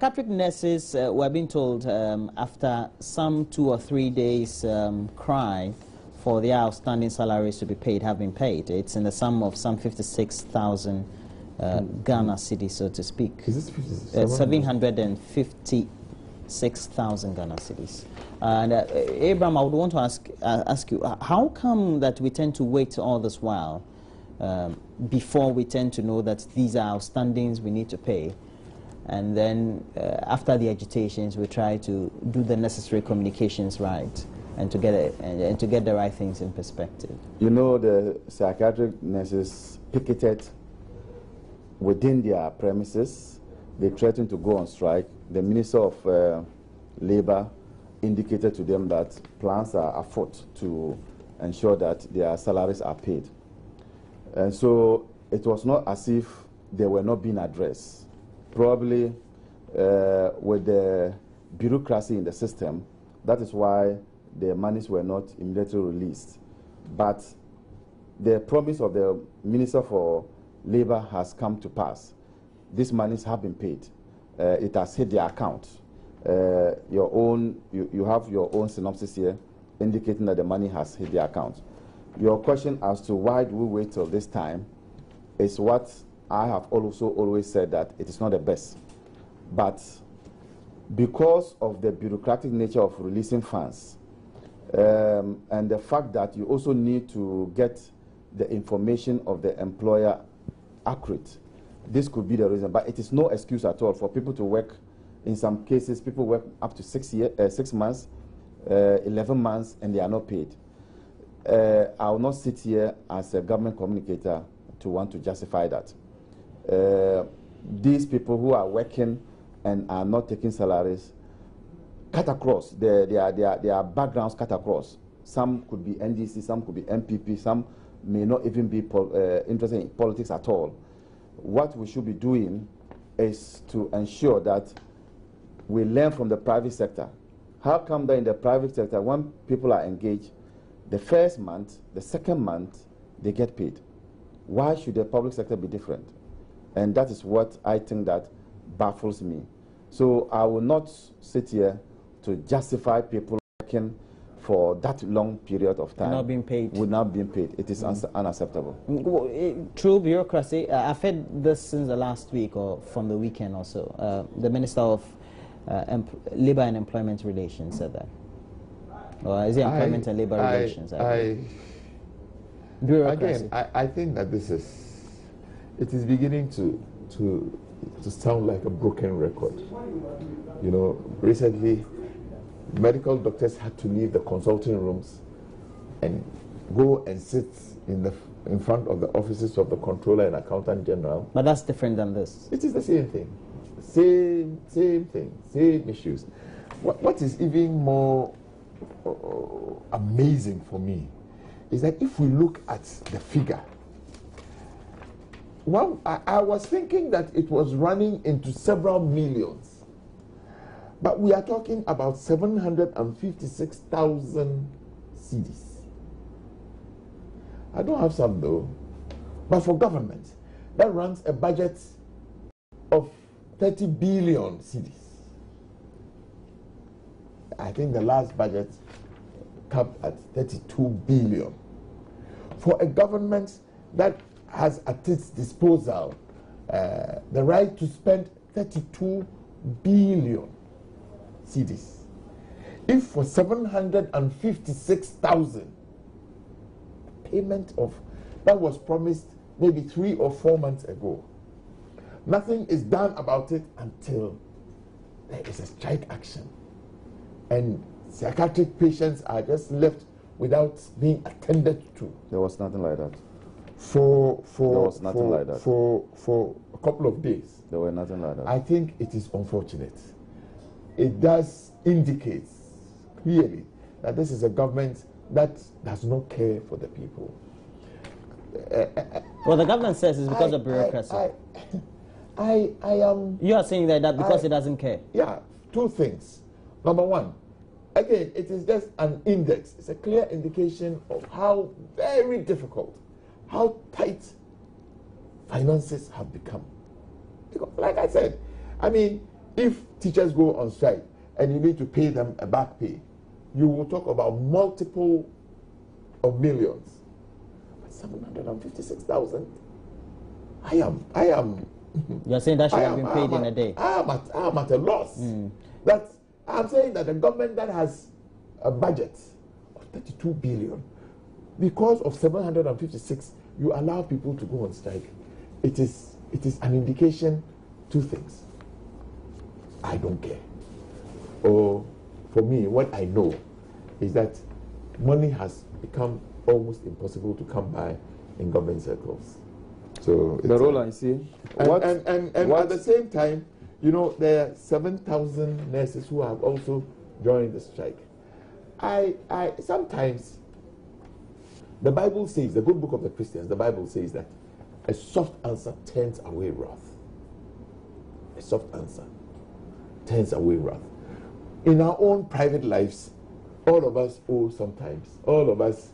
psychiatric nurses were being told after some 2 or 3 days cry for their outstanding salaries to be paid, have been paid. It's in the sum of some 56,000 Ghana cedis, so to speak. Is this 56? 756,000 Ghana cedis. And Abraham, I would want to ask you, how come that we tend to wait all this while before we tend to know that these are outstandings we need to pay? And then after the agitations, we try to do the necessary communications right and to get it, and to get the right things in perspective. You know, the psychiatric nurses picketed within their premises. They threatened to go on strike. The Minister of Labour indicated to them that plans are afoot to ensure that their salaries are paid. And so it was not as if they were not being addressed. Probably with the bureaucracy in the system, that is why the monies were not immediately released. But the promise of the Minister for Labour has come to pass. These monies have been paid. It has hit their account. You have your own synopsis here indicating that the money has hit the account. Your question as to why do we wait till this time is what I have also always said, that it is not the best. But because of the bureaucratic nature of releasing funds and the fact that you also need to get the information of the employer accurate, this could be the reason. But it is no excuse at all for people to work. In some cases, people work up to 6 months, 11 months, and they are not paid. I will not sit here as a government communicator to want to justify that. These people who are working and are not taking salaries cut across. Their backgrounds cut across. Some could be NDC, some could be MPP, some may not even be interested in politics at all. What we should be doing is to ensure that we learn from the private sector. How come that in the private sector, when people are engaged, the first month, the second month, they get paid? Why should the public sector be different? And that is what I think that baffles me. So I will not sit here to justify people working for that long period of time. Not being paid. Would not being paid. It is unacceptable. True bureaucracy. I've heard this since the last week or from the weekend or so. The Minister of Labour and Employment Relations said that. Or is it Employment and Labour Relations? Bureaucracy. Again, I think that it is beginning to sound like a broken record. You know, recently, medical doctors had to leave the consulting rooms and go and sit in front of the offices of the Controller and Accountant General. But that's different than this. It is the same thing. Same thing, same issues. What is even more amazing for me is that if we look at the figure, well, I was thinking that it was running into several millions, but we are talking about 756,000 cedis. I don't have some though, but for government, that runs a budget of 30 billion cedis. I think the last budget capped at 32 billion. For a government that has at its disposal the right to spend 32 billion cedis. If for 756,000 payment of that was promised maybe 3 or 4 months ago, nothing is done about it until there is a strike action. And psychiatric patients are just left without being attended to. There was nothing like that. For a couple of days. There were nothing like that. I think it is unfortunate. It does indicate clearly that this is a government that does not care for the people. Well, the government says it's because of bureaucracy. I am... You are saying that because it doesn't care? Yeah, two things. Number one, again, it is just an index. It's a clear indication of how very difficult, how tight finances have become. Because, like I said, I mean, if teachers go on strike and you need to pay them a back pay, you will talk about multiple of millions. But 756,000. I am. You're saying that should have been paid in a day. I am at a loss. That's, I'm saying that the government that has a budget of 32 billion, because of 756, you allow people to go on strike. It is an indication, two things. I don't care. Or for me, what I know is that money has become almost impossible to come by in government circles. So the role I see. And at the same time, you know, there are 7,000 nurses who have also joined the strike. I sometimes, the Bible says, the good book of the Christians, the Bible says that a soft answer turns away wrath. A soft answer turns away wrath. In our own private lives, all of us owe sometimes. All of us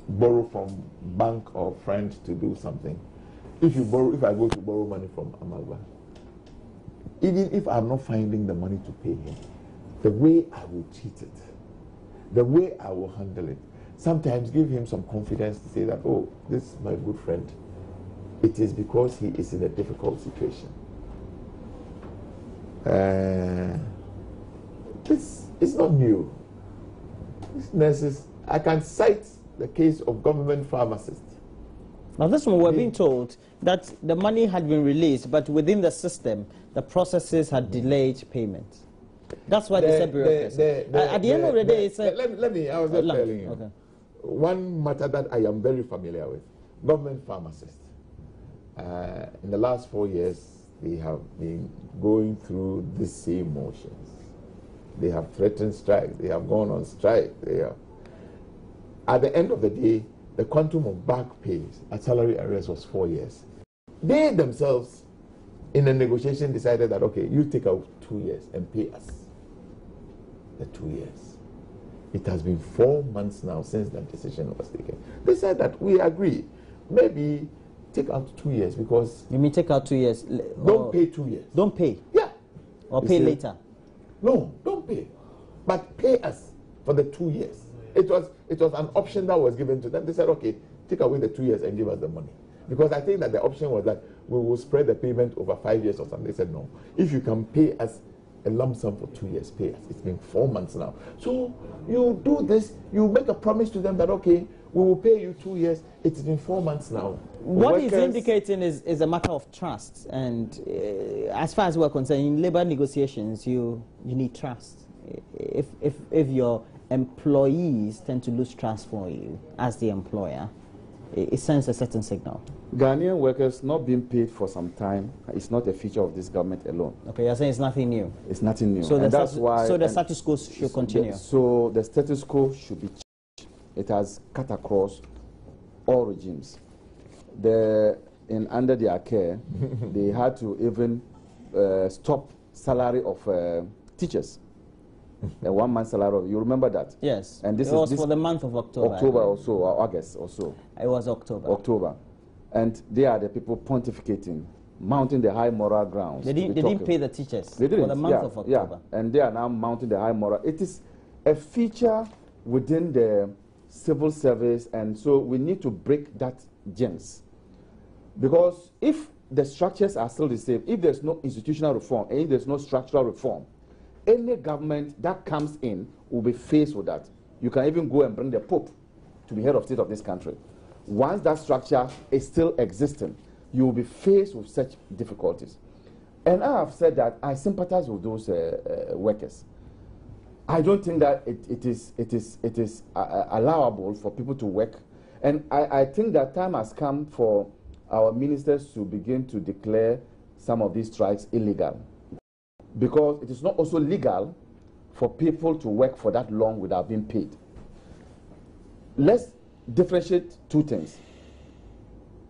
borrow from bank or friend to do something. If I go to borrow money from Amalba, even if I'm not finding the money to pay him, the way I will treat it, the way I will handle it, sometimes give him some confidence to say that, oh, this is my good friend. It is because he is in a difficult situation. This is not new. These nurses, I can cite the case of government pharmacists. Now this one, we're being told that the money had been released, but within the system, the processes had delayed payment. That's why they said bureaucracy. At the end of the day, it's a... Let me, I was just telling you. Okay. One matter that I am very familiar with, government pharmacists. In the last 4 years, they have been going through the same motions. They have threatened strike. They have gone on strike. They have. At the end of the day, the quantum of back pays at salary arrears was 4 years. They themselves, in the negotiation, decided that, okay, you take out 2 years and pay us the 2 years. It has been 4 months now since that decision was taken. They said that we agree. Maybe take out 2 years because... You mean take out 2 years? Don't pay 2 years. Don't pay? Yeah. Or pay later? No, don't pay. But pay us for the 2 years. It was an option that was given to them. They said, okay, take away the 2 years and give us the money. Because I think that the option was that we will spread the payment over 5 years or something. They said, no. If you can pay us a lump sum for 2 years, pay us. It's been 4 months now. So you do this, you make a promise to them that, okay, we will pay you 2 years. It's been 4 months now. What he's indicating is a matter of trust. And as far as we're concerned, in labor negotiations, you need trust. If your employees tend to lose trust for you as the employer, it sends a certain signal. Ghanaian workers not being paid for some time is not a feature of this government alone. Okay, you're saying it's nothing new. It's nothing new. So that's why. So the status quo should continue. So the status quo should be changed. It has cut across all regimes. Under their care, they had to even stop salary of teachers. A 1 month salary. You remember that? Yes. And this was for the month of October. October or so, or August or so. It was October. October. And they are the people pontificating, mounting the high moral grounds. They didn't pay the teachers for the month of October. Yeah. And they are now mounting the high moral. It is a feature within the civil service, and so we need to break that gems. Because if the structures are still the same, if there's no institutional reform, and if there's no structural reform, any government that comes in will be faced with that. You can even go and bring the Pope to be head of state of this country. Once that structure is still existing, you will be faced with such difficulties. And I have said that I sympathize with those workers. I don't think that it is allowable for people to work. And I think that time has come for our ministers to begin to declare some of these strikes illegal. Because it is not also legal for people to work for that long without being paid. Let's differentiate two things.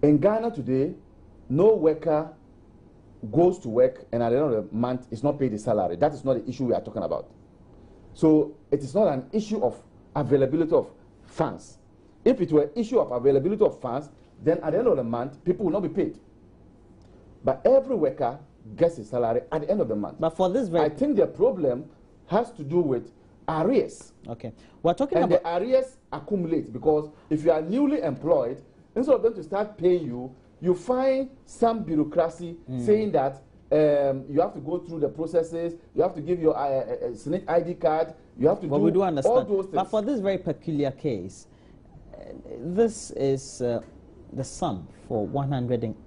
In Ghana today, no worker goes to work and at the end of the month is not paid his salary. That is not the issue we are talking about. So it is not an issue of availability of funds. If it were an issue of availability of funds, then at the end of the month, people will not be paid. But every worker gets his salary at the end of the month. But for this very... I think the problem has to do with arrears. Okay. We're talking and about... the arrears accumulate because if you are newly employed, instead of them to start paying you, you find some bureaucracy saying that you have to go through the processes, you have to give your Senate ID card, you have to do we do understand. all those things. But for this very peculiar case, this is the sum for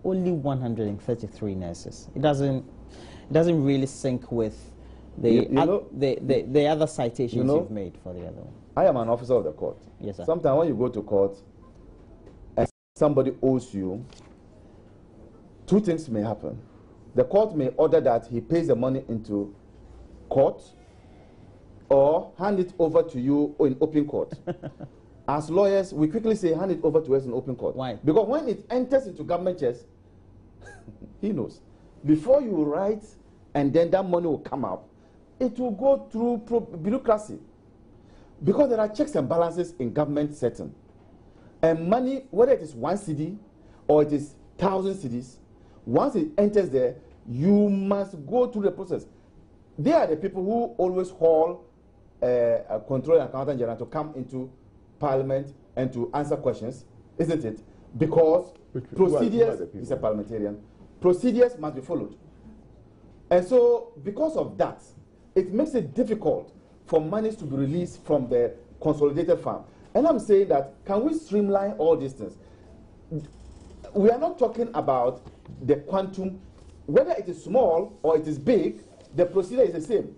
only 133 nurses. It doesn't really sync with the other citations you've made for the other one. I am an officer of the court. Yes, sir. Sometimes when you go to court and somebody owes you, two things may happen. The court may order that he pays the money into court or hand it over to you in open court. As lawyers, we quickly say hand it over to us in open court. Why? Because when it enters into government chest, he knows. Before you write and then that money will come out, it will go through bureaucracy. Because there are checks and balances in government setting. And money, whether it is 1 cedi or it is 1,000 cedis, once it enters there, you must go through the process. They are the people who always haul a controller and accountant general to come into parliament and to answer questions, isn't it? Because procedures, he's a parliamentarian, procedures must be followed. And so, because of that, it makes it difficult for monies to be released from the consolidated fund. And I'm saying that, can we streamline all these things? We are not talking about the quantum, whether it is small or it is big, the procedure is the same.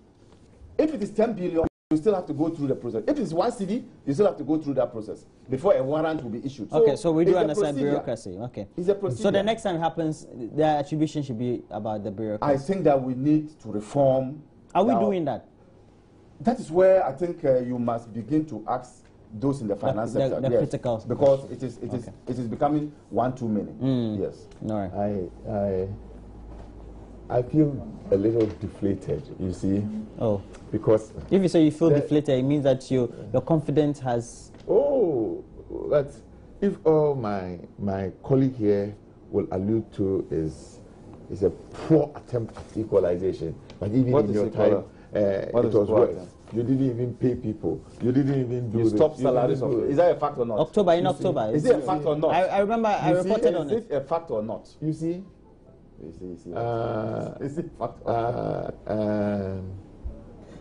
If it is 10 billion, you still have to go through the process. If it's 1 cedi, you still have to go through that process before a warrant will be issued. Okay, so we do understand bureaucracy. Okay. It's a procedure. So the next time it happens, the attribution should be about the bureaucracy. I think that we need to reform. Are we doing that? That is where I think you must begin to ask those in the finance sector. The critical. Because it is becoming one too many. Yes. All right. I feel a little deflated, you see. Oh. Because if you say you feel deflated, it means that your confidence has... Oh, but if all my colleague here will allude to is a poor attempt at equalization, but even in your time, it was worse. You didn't even pay people. You didn't even do this. You stopped salaries. Is that a fact or not? October. Is it a fact or not? I remember I reported on it. Is it a fact or not? You see? Is it a fact or not?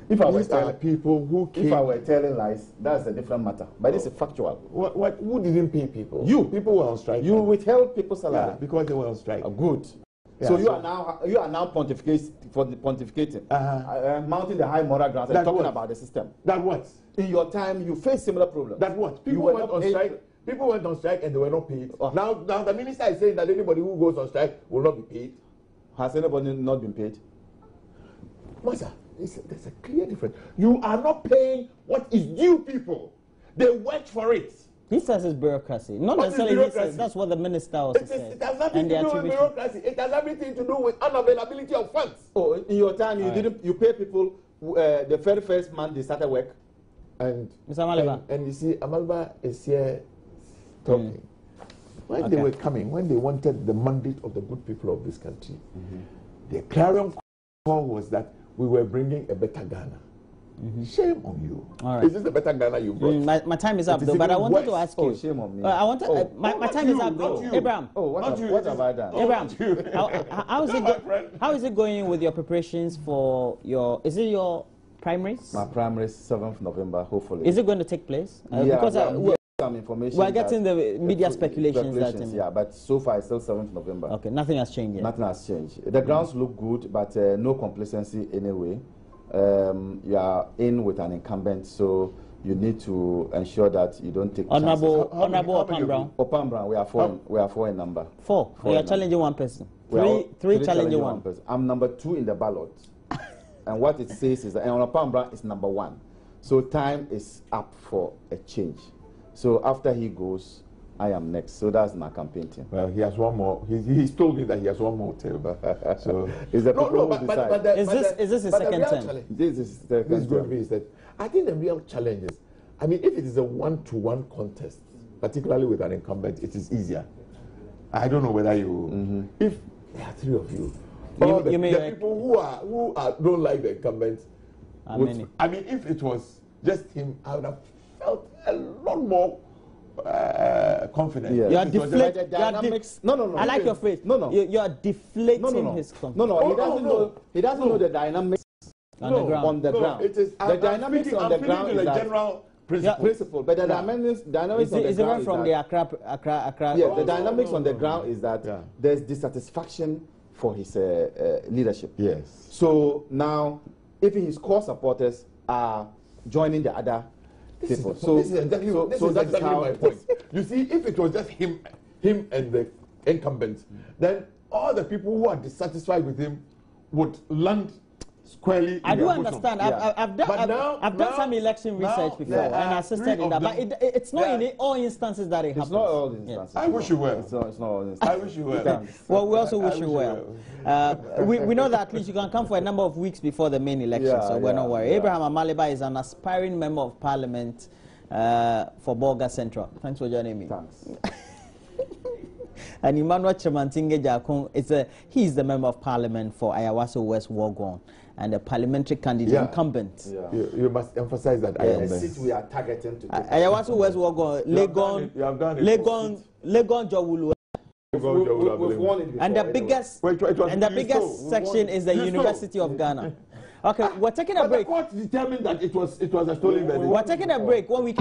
If I were people who came, if I were telling lies, that's a different matter. But it's a factual. What? Who didn't pay people? You. People were on strike. You withheld people's salary. Yeah, because they were on strike. Good. Yeah, so you are now pontificating, mounting the high moral ground and talking about the system. That what? In your time, you faced similar problems. That what? People went on strike. People went on strike and they were not paid. Now the minister is saying that anybody who goes on strike will not be paid. Has anybody not been paid? Master, there's a clear difference. You are not paying what is due people. They worked for it. He says it's bureaucracy. Not necessarily he says, that's what the minister also said. It has nothing to do with bureaucracy. It has everything to do with unavailability of funds. Oh, in your time, you pay people the very first month they started work. And Mr. Amaliba. And you see, Amaliba is here talking. When they were coming, when they wanted the mandate of the good people of this country, the clarion call was that we were bringing a better Ghana. Shame on you. All right. Is this the better Ghana you brought? My time is up, though, but I wanted to ask you. Oh, shame on me. My time is up, though. Abraham. Oh, what have I done? Abraham, how is it going with your preparations for your... Is it your primaries? My primaries, 7th November, hopefully. Is it going to take place? Because some information. We're getting the media speculations. Yeah, but so far it's still 7th November. Okay, nothing has changed yet. Nothing has changed. The grounds look good, but no complacency anyway. You are in with an incumbent, so you need to ensure that you don't take Honorable Opan Brown. Opan Brown, we are four in number. Four. You are challenging one person. Three challenging one person. I'm number 2 in the ballot. And what it says is that Opan Brown is number 1. So time is up for a change. So after he goes, I am next. So that's my campaign team. Well, he has one more. He's told me that he has one more term. So is the people who decide. Is this his second term? This is going to be that. I think the real challenge is, I mean, if it is a one-to-one contest, particularly with an incumbent, it is easier. I don't know whether you, if there are 3 of you, All You mean the like- people who don't like the incumbent. How many? I mean, if it was just him, I would have felt a lot more confident. Yeah. You are If it was deflating. the dynamics- no. I like your phrase. No. You are deflating No. his confidence. No, he doesn't no. know. He doesn't know the dynamics On the ground. on the ground. It is, the dynamics on the ground is the that general principle, but the dynamics Is on the it different ground from is the that, Accra? yeah, the dynamics on the ground is that Yeah. there's dissatisfaction for his leadership. Yes. So now, if his core supporters are joining the other people, This is exactly my point. You see, if it was just him and the incumbent, then all the people who are dissatisfied with him would land squarely. I in do their bosom. understand. Yeah. I've But done some election research before there and are assisted three in that. of But them. it's not Yeah. in all instances that it happens. it's not all the instances. I wish you were. It's not all the I instances. wish you were. Well, we also I wish you well. We know that at least you can come for a number of weeks before the main election, Yeah, so we're not yeah, worried. yeah. Abraham Amaliba is an aspiring member of parliament for Bolga Central. Thanks for joining me. Thanks. And Emmanuel Chemantinge Jakon he's the member of parliament for Ayawaso West Wogon and a parliamentary candidate Yeah. incumbent. Yeah. You must emphasize that I am The there. seat we are targeting to take. Ayawaso West Wogon, You have done it. Legon Jawulu. We've won it before. And the anyway. biggest It was and the you biggest stole. section is the You stole. University of Ghana. Okay, we're taking a But the break. court determined that it was a stolen verdict. We're taking a break. 1 week.